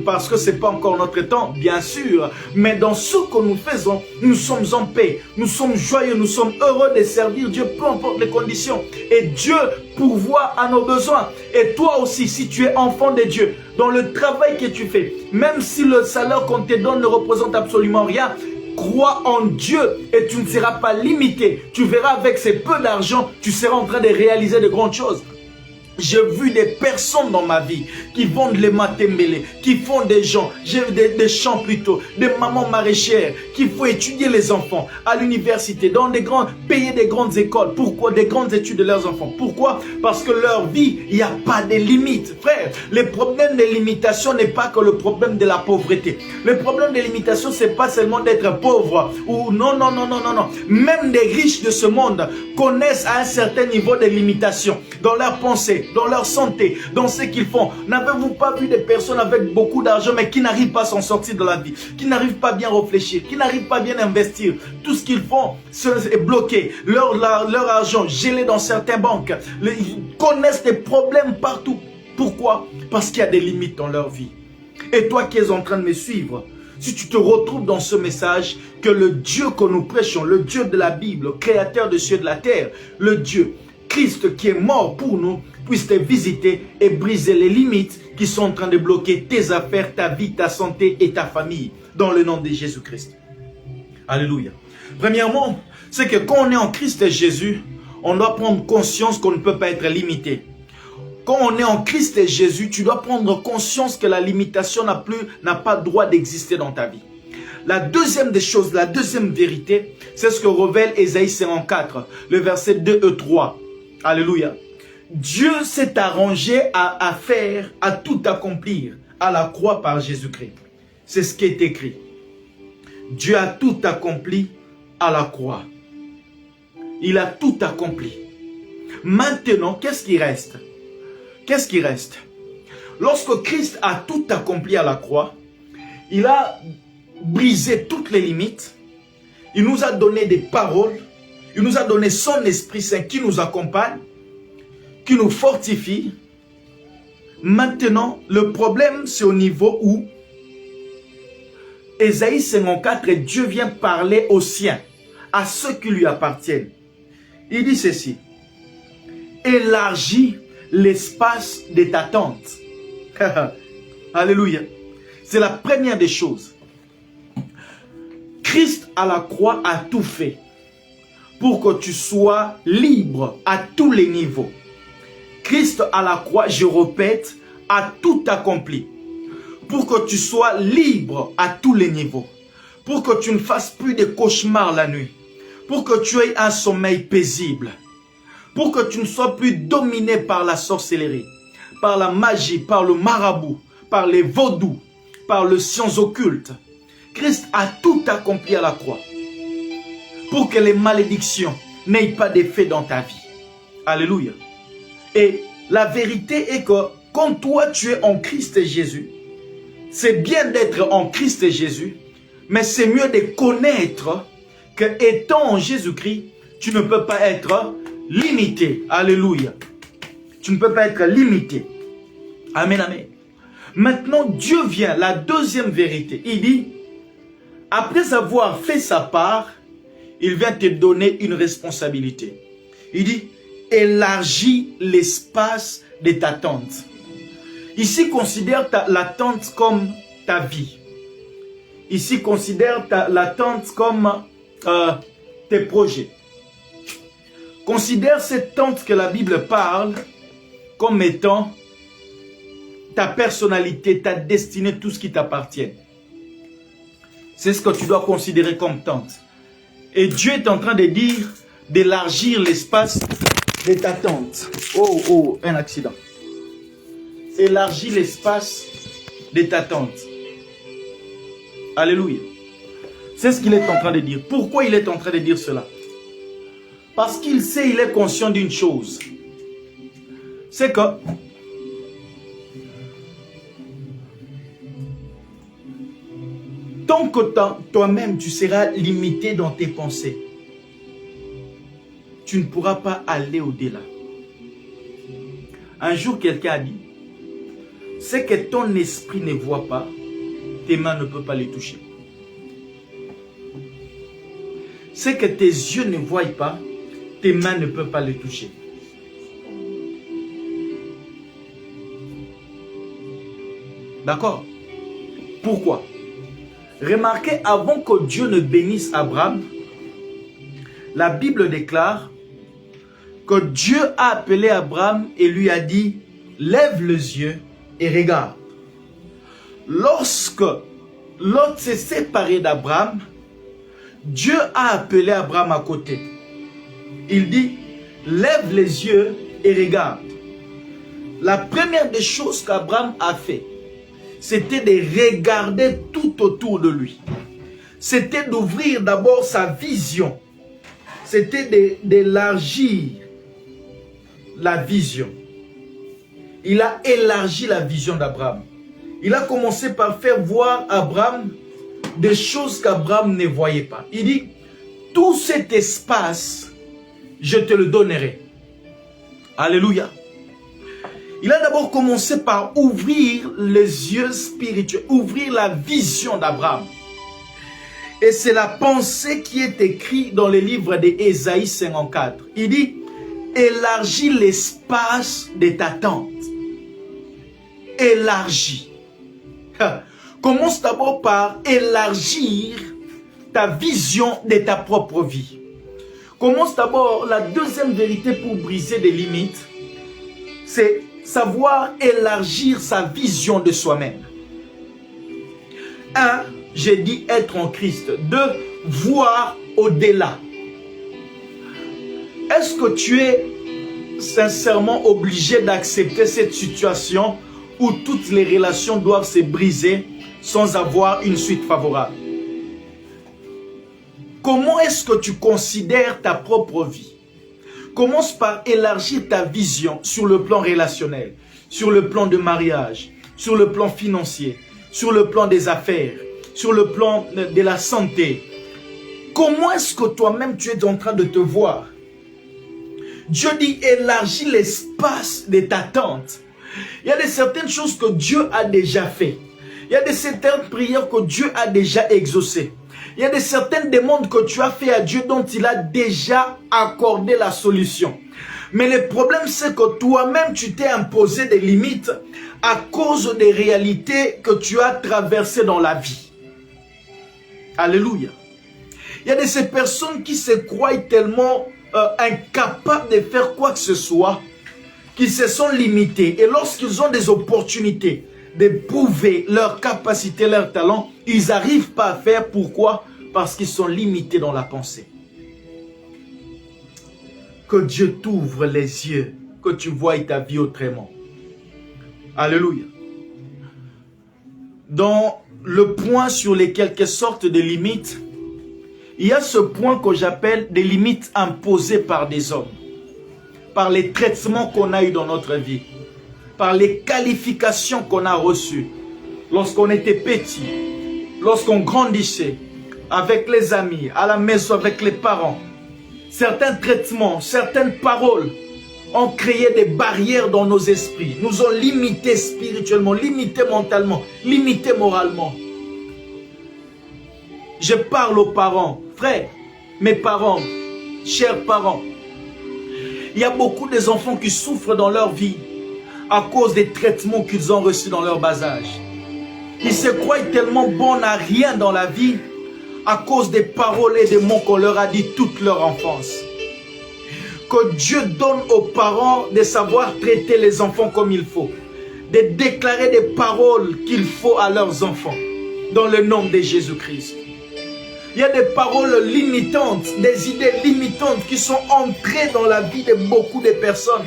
parce que ce n'est pas encore notre temps, bien sûr. Mais dans ce que nous faisons, nous sommes en paix. Nous sommes joyeux, nous sommes heureux de servir Dieu, peu importe les conditions. Et Dieu pourvoit à nos besoins. Et toi aussi, si tu es enfant de Dieu, dans le travail que tu fais, même si le salaire qu'on te donne ne représente absolument rien, crois en Dieu et tu ne seras pas limité. Tu verras avec ces peu d'argent, tu seras en train de réaliser de grandes choses. J'ai vu des personnes dans ma vie qui vendent les matembele, qui font des champs plutôt, des mamans maraîchères, qui font étudier les enfants à l'université, payer des grandes écoles. Pourquoi? Des grandes études de leurs enfants. Pourquoi? Parce que leur vie, il n'y a pas de limites. Frère, le problème des limitations n'est pas que le problème de la pauvreté. Le problème des limitations, c'est pas seulement d'être pauvre. Ou non. Même des riches de ce monde connaissent à un certain niveau de limitation dans leur pensée, dans leur santé, dans ce qu'ils font. N'avez-vous pas vu des personnes avec beaucoup d'argent mais qui n'arrivent pas à s'en sortir de la vie, qui n'arrivent pas à bien réfléchir, qui n'arrivent pas à bien investir? Tout ce qu'ils font est bloqué, leur argent gelé dans certaines banques. Ils connaissent des problèmes partout. Pourquoi? Parce qu'il y a des limites dans leur vie. Et toi qui es en train de me suivre, si tu te retrouves dans ce message, que le Dieu que nous prêchons, le Dieu de la Bible, créateur des cieux et de la terre, le Dieu Christ qui est mort pour nous, puisse te visiter et briser les limites qui sont en train de bloquer tes affaires, ta vie, ta santé et ta famille. Dans le nom de Jésus-Christ. Alléluia. Premièrement, c'est que quand on est en Christ Jésus, on doit prendre conscience qu'on ne peut pas être limité. Quand on est en Christ Jésus, tu dois prendre conscience que la limitation n'a pas droit d'exister dans ta vie. La deuxième des choses, la deuxième vérité, c'est ce que révèle Ésaïe 54, le verset 2 et 3. Alléluia. Dieu s'est arrangé à faire, à tout accomplir à la croix par Jésus-Christ. C'est ce qui est écrit. Dieu a tout accompli à la croix. Il a tout accompli. Maintenant, qu'est-ce qui reste? Qu'est-ce qui reste? Lorsque Christ a tout accompli à la croix, il a brisé toutes les limites. Il nous a donné des paroles. Il nous a donné son Esprit Saint qui nous accompagne, qui nous fortifie. Maintenant, le problème, c'est au niveau où Ésaïe 54, Dieu vient parler aux siens, à ceux qui lui appartiennent. Il dit ceci: élargis l'espace de ta tente. Alléluia. C'est la première des choses. Christ à la croix a tout fait pour que tu sois libre à tous les niveaux. Christ à la croix, je répète, a tout accompli pour que tu sois libre à tous les niveaux. Pour que tu ne fasses plus de cauchemars la nuit. Pour que tu aies un sommeil paisible. Pour que tu ne sois plus dominé par la sorcellerie, par la magie, par le marabout, par les vaudous, par les sciences occultes. Christ a tout accompli à la croix pour que les malédictions n'aient pas d'effet dans ta vie. Alléluia. Et la vérité est que quand toi tu es en Christ Jésus, c'est bien d'être en Christ Jésus, mais c'est mieux de connaître que étant en Jésus-Christ, tu ne peux pas être limité. Alléluia. Tu ne peux pas être limité. Amen, amen. Maintenant, Dieu vient, la deuxième vérité. Il dit, après avoir fait sa part, il vient te donner une responsabilité. Il dit, élargis l'espace de ta tente. Ici, considère la tente comme ta vie. Ici, considère la tente comme tes projets. Considère cette tente que la Bible parle comme étant ta personnalité, ta destinée, tout ce qui t'appartient. C'est ce que tu dois considérer comme tente. Et Dieu est en train de dire d'élargir l'espace de ta tente. Oh, un accident. Élargis l'espace de ta tente. Alléluia. C'est ce qu'il est en train de dire. Pourquoi il est en train de dire cela? Parce qu'il sait, il est conscient d'une chose. C'est que tant que toi-même tu seras limité dans tes pensées, tu ne pourras pas aller au-delà. Un jour, quelqu'un a dit, c'est que ton esprit ne voit pas, tes mains ne peuvent pas les toucher. C'est que tes yeux ne voient pas, tes mains ne peuvent pas les toucher. D'accord? Pourquoi? Remarquez, avant que Dieu ne bénisse Abraham, la Bible déclare que Dieu a appelé Abraham et lui a dit, lève les yeux et regarde. Lorsque Lot s'est séparé d'Abraham, Dieu a appelé Abraham à côté. Il dit, lève les yeux et regarde. La première des choses qu'Abraham a fait, c'était de regarder tout autour de lui. C'était d'ouvrir d'abord sa vision. C'était d'élargir la vision. Il a élargi la vision d'Abraham. Il a commencé par faire voir à Abraham des choses qu'Abraham ne voyait pas. Il dit, tout cet espace, je te le donnerai. Alléluia. Il a d'abord commencé par ouvrir les yeux spirituels, ouvrir la vision d'Abraham. Et c'est la pensée qui est écrite dans le livre d'Ésaïe 54. Il dit, élargis l'espace de ta tente. Élargis. Commence d'abord par élargir ta vision de ta propre vie. Commence d'abord, la deuxième vérité pour briser des limites, c'est savoir élargir sa vision de soi-même. 1, j'ai dit être en Christ. 2, voir au-delà. Est-ce que tu es sincèrement obligé d'accepter cette situation où toutes les relations doivent se briser sans avoir une suite favorable? Comment est-ce que tu considères ta propre vie? Commence par élargir ta vision sur le plan relationnel, sur le plan de mariage, sur le plan financier, sur le plan des affaires, sur le plan de la santé. Comment est-ce que toi-même tu es en train de te voir? Dieu dit élargis l'espace de ta tente. Il y a certaines choses que Dieu a déjà fait. Il y a certaines prières que Dieu a déjà exaucées. Il y a certaines demandes que tu as fait à Dieu dont il a déjà accordé la solution. Mais le problème, c'est que toi-même, tu t'es imposé des limites à cause des réalités que tu as traversées dans la vie. Alléluia. Il y a de ces personnes qui se croient tellement incapables de faire quoi que ce soit, qui se sont limités. Et lorsqu'ils ont des opportunités de prouver leur capacité, leur talent, ils n'arrivent pas à faire. Pourquoi? Parce qu'ils sont limités dans la pensée. Que Dieu t'ouvre les yeux, que tu voies ta vie autrement. Alléluia. Dans le point sur les quelques sortes de limites, il y a ce point que j'appelle des limites imposées par des hommes, par les traitements qu'on a eu dans notre vie, par les qualifications qu'on a reçues lorsqu'on était petit, lorsqu'on grandissait, avec les amis, à la maison, avec les parents. Certains traitements, certaines paroles ont créé des barrières dans nos esprits, nous ont limités spirituellement, limités mentalement, limités moralement. Je parle aux parents, frères, mes parents, chers parents. Il y a beaucoup d'enfants qui souffrent dans leur vie à cause des traitements qu'ils ont reçus dans leur bas âge. Ils se croient tellement bons à rien dans la vie à cause des paroles et des mots qu'on leur a dit toute leur enfance. Que Dieu donne aux parents de savoir traiter les enfants comme il faut, de déclarer des paroles qu'il faut à leurs enfants, dans le nom de Jésus-Christ. Il y a des paroles limitantes, des idées limitantes qui sont entrées dans la vie de beaucoup de personnes.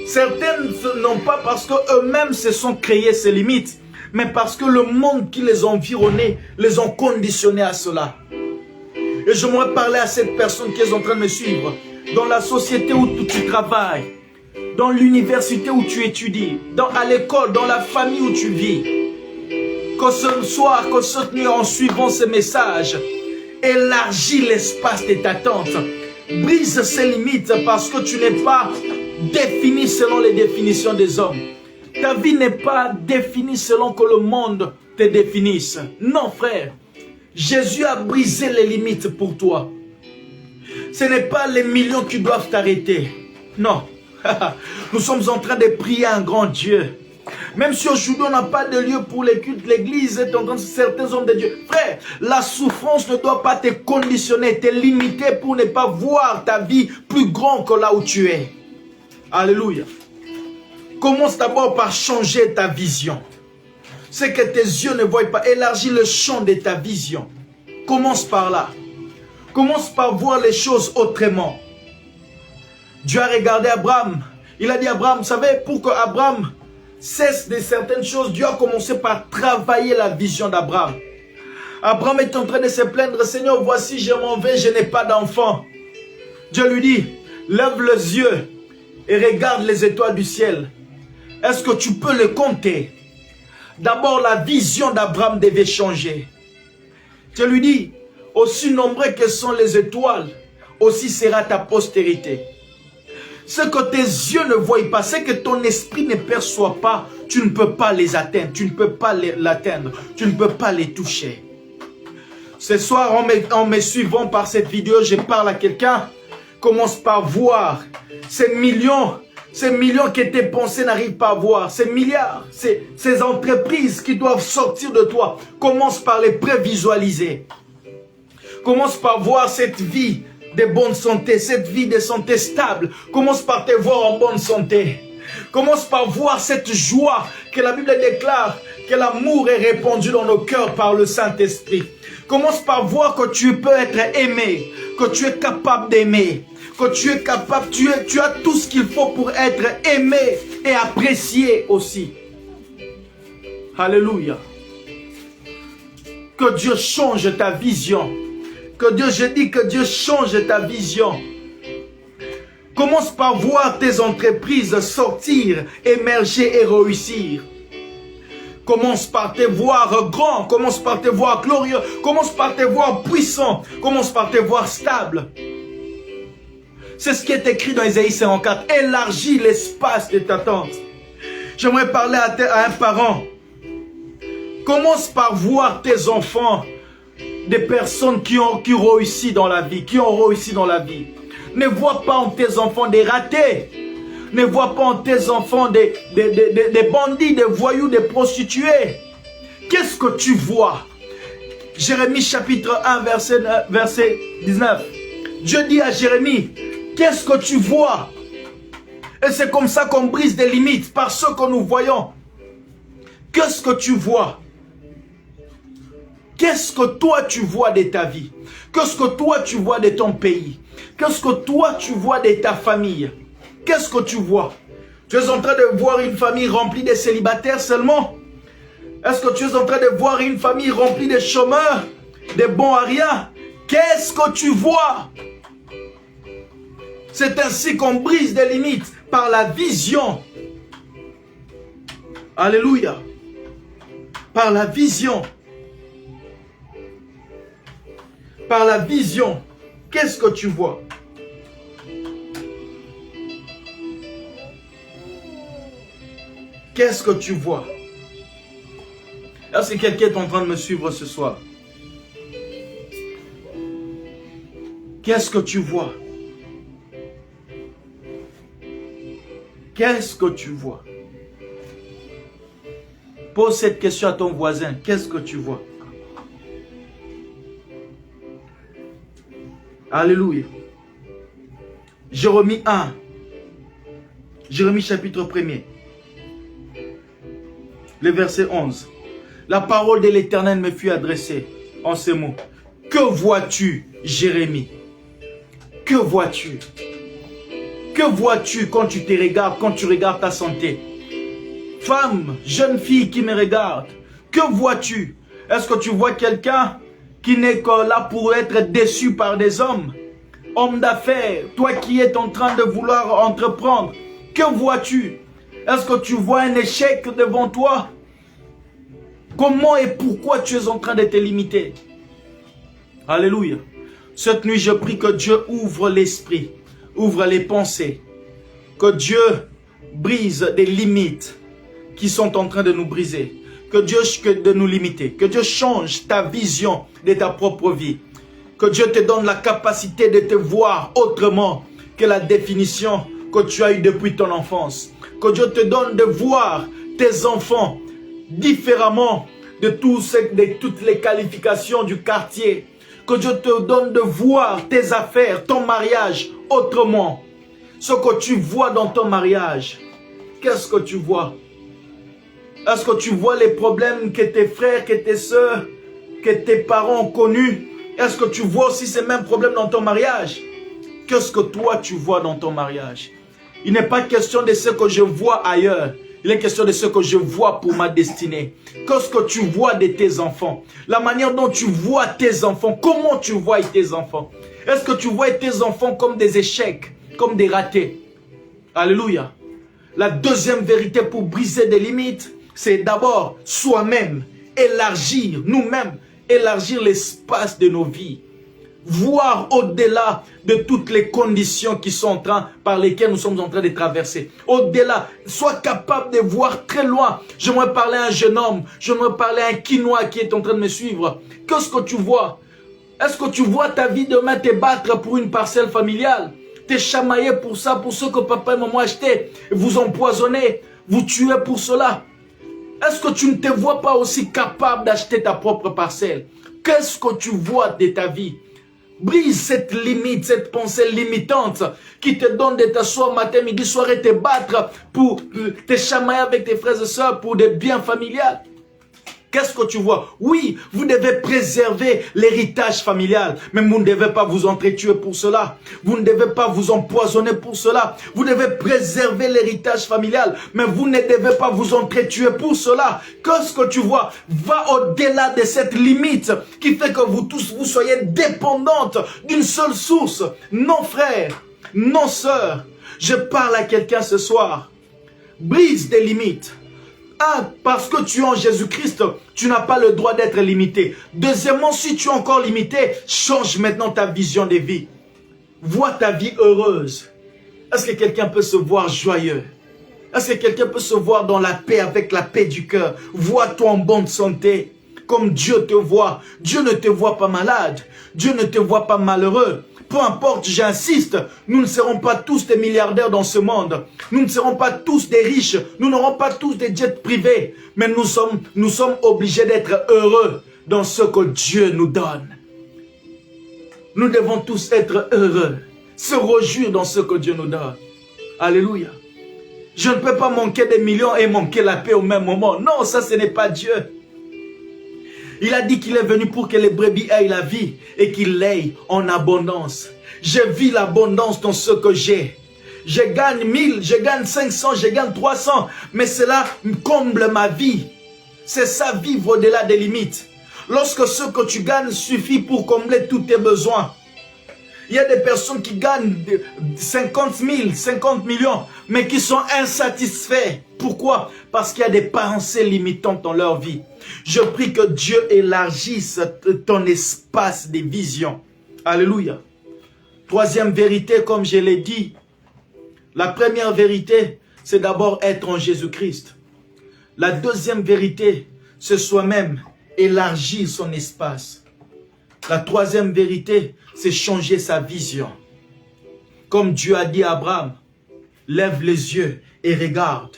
Certaines n'ont pas parce qu'eux-mêmes se sont créés ces limites, mais parce que le monde qui les environnait les ont conditionnés à cela. Et j'aimerais parler à cette personne qui est en train de me suivre, dans la société où tu travailles, dans l'université où tu étudies, à l'école, dans la famille où tu vis. Que ce soir, que cette nuit, en suivant ces messages, élargis l'espace de ta tente. Brise ces limites parce que tu n'es pas défini selon les définitions des hommes. Ta vie n'est pas définie selon que le monde te définisse. Non, frère. Jésus a brisé les limites pour toi. Ce n'est pas les millions qui doivent t'arrêter. Non. Nous sommes en train de prier un grand Dieu. Même si aujourd'hui on n'a pas de lieu pour les cultes, l'église est en train de certains hommes de Dieu. Frère, la souffrance ne doit pas te conditionner, te limiter pour ne pas voir ta vie plus grande que là où tu es. Alléluia. Commence d'abord par changer ta vision. Ce que tes yeux ne voient pas, élargis le champ de ta vision. Commence par là. Commence par voir les choses autrement. Dieu a regardé Abraham. Il a dit à Abraham, vous savez, pour que Abraham cesse de certaines choses, Dieu a commencé par travailler la vision d'Abraham. Abraham est en train de se plaindre, Seigneur, voici, je m'en vais, je n'ai pas d'enfant. Dieu lui dit, lève les yeux et regarde les étoiles du ciel. Est-ce que tu peux les compter? D'abord, la vision d'Abraham devait changer. Dieu lui dit, aussi nombreux que sont les étoiles, aussi sera ta postérité. Ce que tes yeux ne voient pas, ce que ton esprit ne perçoit pas, tu ne peux pas les atteindre, tu ne peux pas l'atteindre, tu ne peux pas les toucher. Ce soir, en me suivant par cette vidéo, je parle à quelqu'un, commence par voir ces millions que tes pensées n'arrivent pas à voir, ces milliards, ces entreprises qui doivent sortir de toi, commence par les prévisualiser. Commence par voir cette vie de bonne santé, cette vie de santé stable. Commence par te voir en bonne santé. Commence par voir cette joie que la Bible déclare, que l'amour est répandu dans nos cœurs par le Saint-Esprit. Commence par voir que tu peux être aimé, que tu es capable d'aimer, que tu es capable, tu as tout ce qu'il faut pour être aimé et apprécié aussi. Alléluia. Que Dieu change ta vision. Que Dieu, je dis que Dieu change ta vision. Commence par voir tes entreprises sortir, émerger et réussir. Commence par te voir grand, commence par te voir glorieux, commence par te voir puissant, commence par te voir stable. C'est ce qui est écrit dans Ésaïe 54. Élargis l'espace de ta tente. J'aimerais parler à un parent. Commence par voir tes enfants, des personnes qui ont réussi dans la vie, Ne vois pas en tes enfants des ratés. Ne vois pas en tes enfants des bandits, des voyous, des prostituées. Qu'est-ce que tu vois? Jérémie chapitre 1, verset 19. Dieu dit à Jérémie, qu'est-ce que tu vois? Et c'est comme ça qu'on brise des limites par ce que nous voyons. Qu'est-ce que tu vois? Qu'est-ce que toi tu vois de ta vie? Qu'est-ce que toi tu vois de ton pays? Qu'est-ce que toi tu vois de ta famille? Qu'est-ce que tu vois? Tu es en train de voir une famille remplie de célibataires seulement? Est-ce que tu es en train de voir une famille remplie de chômeurs, de bons à rien? Qu'est-ce que tu vois? C'est ainsi qu'on brise des limites par la vision. Alléluia. Par la vision. Par la vision. Qu'est-ce que tu vois? Qu'est-ce que tu vois? Est-ce que quelqu'un est en train de me suivre ce soir? Qu'est-ce que tu vois? Qu'est-ce que tu vois? Pose cette question à ton voisin. Qu'est-ce que tu vois? Alléluia. Jérémie 1. Jérémie chapitre 1er. Le verset 11. La parole de l'Éternel me fut adressée en ces mots. Que vois-tu, Jérémie? Que vois-tu? Que vois-tu quand tu te regardes, quand tu regardes ta santé? Femme, jeune fille qui me regarde, que vois-tu? Est-ce que tu vois quelqu'un qui n'est que là pour être déçu par des hommes? Homme d'affaires, toi qui es en train de vouloir entreprendre, que vois-tu? Est-ce que tu vois un échec devant toi? Comment et pourquoi tu es en train de te limiter? Alléluia. Cette nuit, je prie que Dieu ouvre l'esprit, ouvre les pensées, que Dieu brise des limites qui sont en train de nous briser, que Dieu de nous limiter, que Dieu change ta vision de ta propre vie, que Dieu te donne la capacité de te voir autrement que la définition que tu as eue depuis ton enfance, que Dieu te donne de voir tes enfants différemment de toutes les qualifications du quartier. Que Dieu te donne de voir tes affaires, ton mariage autrement. Ce que tu vois dans ton mariage, qu'est-ce que tu vois? Est-ce que tu vois les problèmes que tes frères, que tes soeurs, que tes parents ont connus? Est-ce que tu vois aussi ces mêmes problèmes dans ton mariage? Qu'est-ce que toi tu vois dans ton mariage? Il n'est pas question de ce que je vois ailleurs. Il est question de ce que je vois pour ma destinée. Qu'est-ce que tu vois de tes enfants? La manière dont tu vois tes enfants. Comment tu vois tes enfants? Est-ce que tu vois tes enfants comme des échecs, comme des ratés? Alléluia. La deuxième vérité pour briser des limites, c'est d'abord soi-même, élargir, nous-mêmes, élargir l'espace de nos vies. Voir au-delà de toutes les conditions qui sont par lesquelles nous sommes en train de traverser. Au-delà, sois capable de voir très loin. J'aimerais parler à un jeune homme, j'aimerais parler à un Quinois qui est en train de me suivre. Qu'est-ce que tu vois? Est-ce que tu vois ta vie demain te battre pour une parcelle familiale? Te chamailler pour ça, pour ce que papa et maman achetaient, vous empoisonnez, vous tuez pour cela. Est-ce que tu ne te vois pas aussi capable d'acheter ta propre parcelle? Qu'est-ce que tu vois de ta vie? Brise cette limite, cette pensée limitante qui te donne de t'asseoir matin, midi, soir et te battre pour te chamailler avec tes frères et sœurs pour des biens familiales. Qu'est-ce que tu vois? Oui, vous devez préserver l'héritage familial, mais vous ne devez pas vous entretuer pour cela. Vous ne devez pas vous empoisonner pour cela. Vous devez préserver l'héritage familial, mais vous ne devez pas vous entretuer pour cela. Qu'est-ce que tu vois? Va au-delà de cette limite qui fait que vous tous, vous soyez dépendantes d'une seule source. Non frère, non sœur, je parle à quelqu'un ce soir. Brise des limites. Ah, parce que tu es en Jésus-Christ, tu n'as pas le droit d'être limité. Deuxièmement, si tu es encore limité, change maintenant ta vision de vie. Vois ta vie heureuse. Est-ce que quelqu'un peut se voir joyeux? Est-ce que quelqu'un peut se voir dans la paix, avec la paix du cœur? Vois-toi en bonne santé, comme Dieu te voit. Dieu ne te voit pas malade. Dieu ne te voit pas malheureux. Peu importe, j'insiste, nous ne serons pas tous des milliardaires dans ce monde. Nous ne serons pas tous des riches. Nous n'aurons pas tous des jets privés. Mais nous sommes obligés d'être heureux dans ce que Dieu nous donne. Nous devons tous être heureux. Se réjouir dans ce que Dieu nous donne. Alléluia. Je ne peux pas manquer des millions et manquer la paix au même moment. Non, ça ce n'est pas Dieu. Il a dit qu'il est venu pour que les brebis aient la vie et qu'il l'aient en abondance. Je vis l'abondance dans ce que j'ai. Je gagne 1000, je gagne 500, je gagne 300. Mais cela comble ma vie. C'est ça, vivre au-delà des limites. Lorsque ce que tu gagnes suffit pour combler tous tes besoins. Il y a des personnes qui gagnent 50 000, 50 millions, mais qui sont insatisfaits. Pourquoi? Parce qu'il y a des pensées limitantes dans leur vie. Je prie que Dieu élargisse ton espace de vision. Alléluia. Troisième vérité, comme je l'ai dit. La première vérité, c'est d'abord être en Jésus-Christ. La deuxième vérité, c'est soi-même élargir son espace. La troisième vérité, c'est changer sa vision. Comme Dieu a dit à Abraham, lève les yeux et regarde.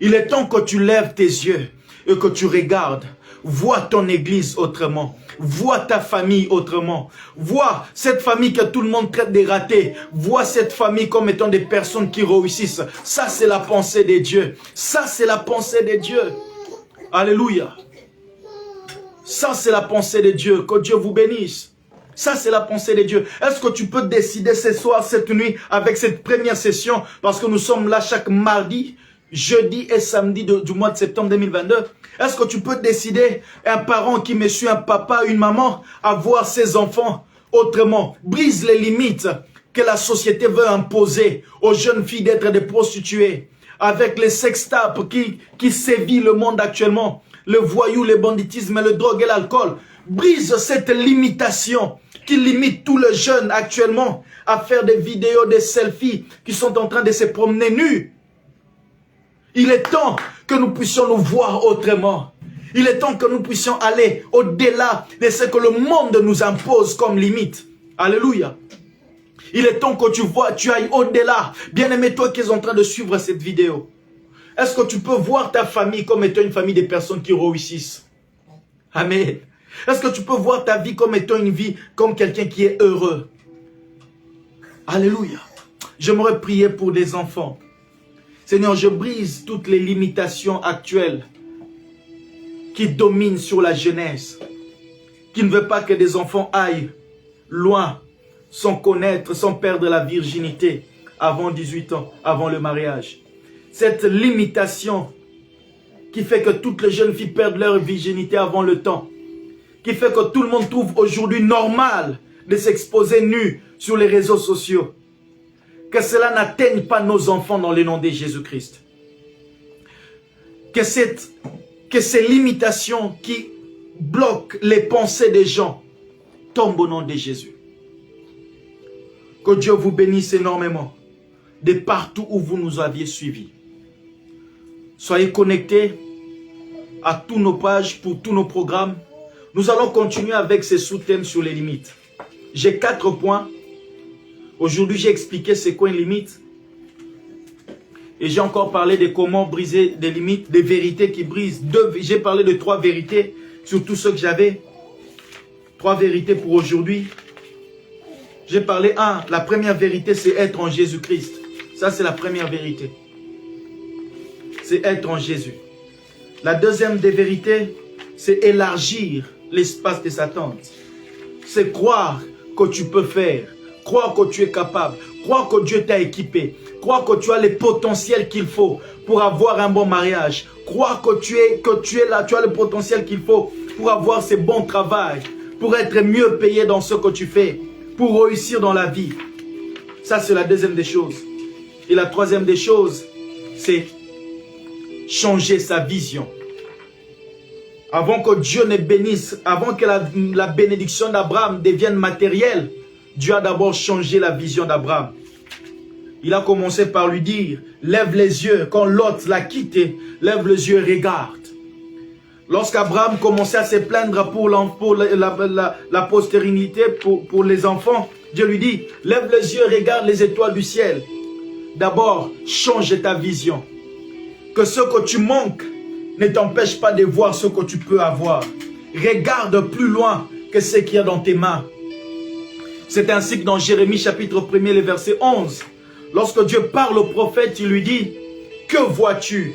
Il est temps que tu lèves tes yeux et que tu regardes. Vois ton église autrement. Vois ta famille autrement. Vois cette famille que tout le monde traite de ratée. Vois cette famille comme étant des personnes qui réussissent. Ça, c'est la pensée de Dieu. Ça, c'est la pensée de Dieu. Alléluia. Ça, c'est la pensée de Dieu. Que Dieu vous bénisse. Ça, c'est la pensée de Dieu. Est-ce que tu peux décider ce soir, cette nuit, avec cette première session, parce que nous sommes là chaque mardi, jeudi et samedi du mois de septembre 2022. Est-ce que tu peux décider, un parent qui me suit, un papa, une maman, à voir ses enfants autrement? Brise les limites que la société veut imposer aux jeunes filles d'être des prostituées. Avec les sextapes qui sévit le monde actuellement. Le voyou, le banditisme, le drogue et l'alcool. Brise cette limitation qui limite tous les jeunes actuellement à faire des vidéos, des selfies qui sont en train de se promener nus. Il est temps que nous puissions nous voir autrement. Il est temps que nous puissions aller au-delà de ce que le monde nous impose comme limite. Alléluia. Il est temps que tu ailles au-delà. Bien-aimé, toi qui es en train de suivre cette vidéo. Est-ce que tu peux voir ta famille comme étant une famille de personnes qui réussissent? Amen. Est-ce que tu peux voir ta vie comme étant une vie comme quelqu'un qui est heureux? Alléluia. J'aimerais prier pour des enfants. Seigneur, je brise toutes les limitations actuelles qui dominent sur la jeunesse, qui ne veut pas que des enfants aillent loin, sans connaître, sans perdre la virginité avant 18 ans, avant le mariage. Cette limitation qui fait que toutes les jeunes filles perdent leur virginité avant le temps, qui fait que tout le monde trouve aujourd'hui normal de s'exposer nu sur les réseaux sociaux. Que cela n'atteigne pas nos enfants dans le nom de Jésus-Christ. Que ces limitations qui bloquent les pensées des gens tombent au nom de Jésus. Que Dieu vous bénisse énormément de partout où vous nous aviez suivis. Soyez connectés à tous nos pages pour tous nos programmes. Nous allons continuer avec ces sous-thèmes sur les limites. J'ai 4 points. Aujourd'hui, j'ai expliqué c'est quoi une limite. Et j'ai encore parlé de comment briser des limites, des vérités qui brisent. J'ai parlé de 3 vérités sur tout ce que j'avais. 3 vérités pour aujourd'hui. J'ai parlé, la première vérité, c'est être en Jésus-Christ. Ça, c'est la première vérité. C'est être en Jésus. La deuxième des vérités, c'est élargir l'espace de sa tente. C'est croire que tu peux faire. Croire que tu es capable. Croire que Dieu t'a équipé. Croire que tu as les potentiels qu'il faut pour avoir un bon mariage. Croire que tu es là, tu as le potentiel qu'il faut pour avoir ce bon travail. Pour être mieux payé dans ce que tu fais. Pour réussir dans la vie. Ça, c'est la deuxième des choses. Et la troisième des choses, c'est changer sa vision. Avant que Dieu ne bénisse, avant que la bénédiction d'Abraham devienne matérielle, Dieu a d'abord changé la vision d'Abraham. Il a commencé par lui dire, lève les yeux, quand Lot l'a quitté, lève les yeux et regarde. Lorsqu'Abraham commençait à se plaindre pour la postérité, pour les enfants, Dieu lui dit, lève les yeux et regarde les étoiles du ciel. D'abord, change ta vision. Que ce que tu manques ne t'empêche pas de voir ce que tu peux avoir. Regarde plus loin que ce qu'il y a dans tes mains. C'est ainsi que dans Jérémie chapitre 1, le verset 11, lorsque Dieu parle au prophète, il lui dit, que vois-tu?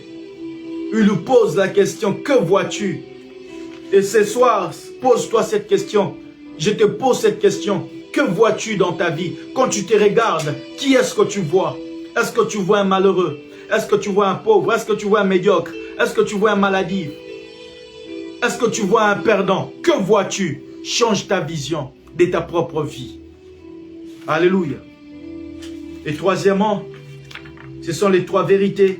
Il lui pose la question, que vois-tu? Et ce soir, pose-toi cette question. Je te pose cette question. Que vois-tu dans ta vie? Quand tu te regardes, qui est-ce que tu vois? Est-ce que tu vois un malheureux? Est-ce que tu vois un pauvre? Est-ce que tu vois un médiocre? Est-ce que tu vois un maladif? Est-ce que tu vois un perdant? Que vois-tu? Change ta vision de ta propre vie. Alléluia. Et troisièmement, ce sont les 3 vérités.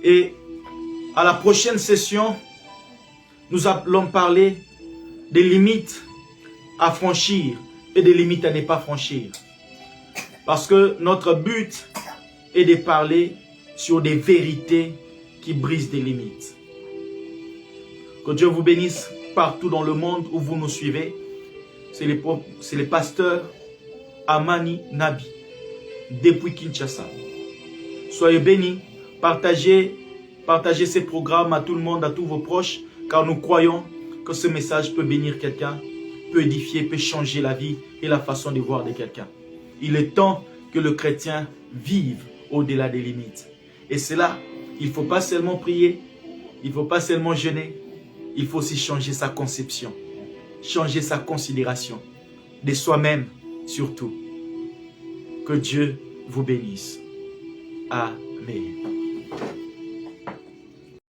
Et à la prochaine session, nous allons parler des limites à franchir et des limites à ne pas franchir. Parce que notre but est de parler sur des vérités qui brisent des limites. Que Dieu vous bénisse partout dans le monde où vous nous suivez. C'est les pasteurs Amani Nabi depuis Kinshasa. Soyez bénis, partagez ces programmes à tout le monde, à tous vos proches, car nous croyons que ce message peut bénir quelqu'un, peut édifier, peut changer la vie et la façon de voir de quelqu'un. Il est temps que le chrétien vive au-delà des limites. Et cela, il ne faut pas seulement prier, il ne faut pas seulement jeûner, il faut aussi changer sa conception, changer sa considération de soi-même surtout. Que Dieu vous bénisse. Amen.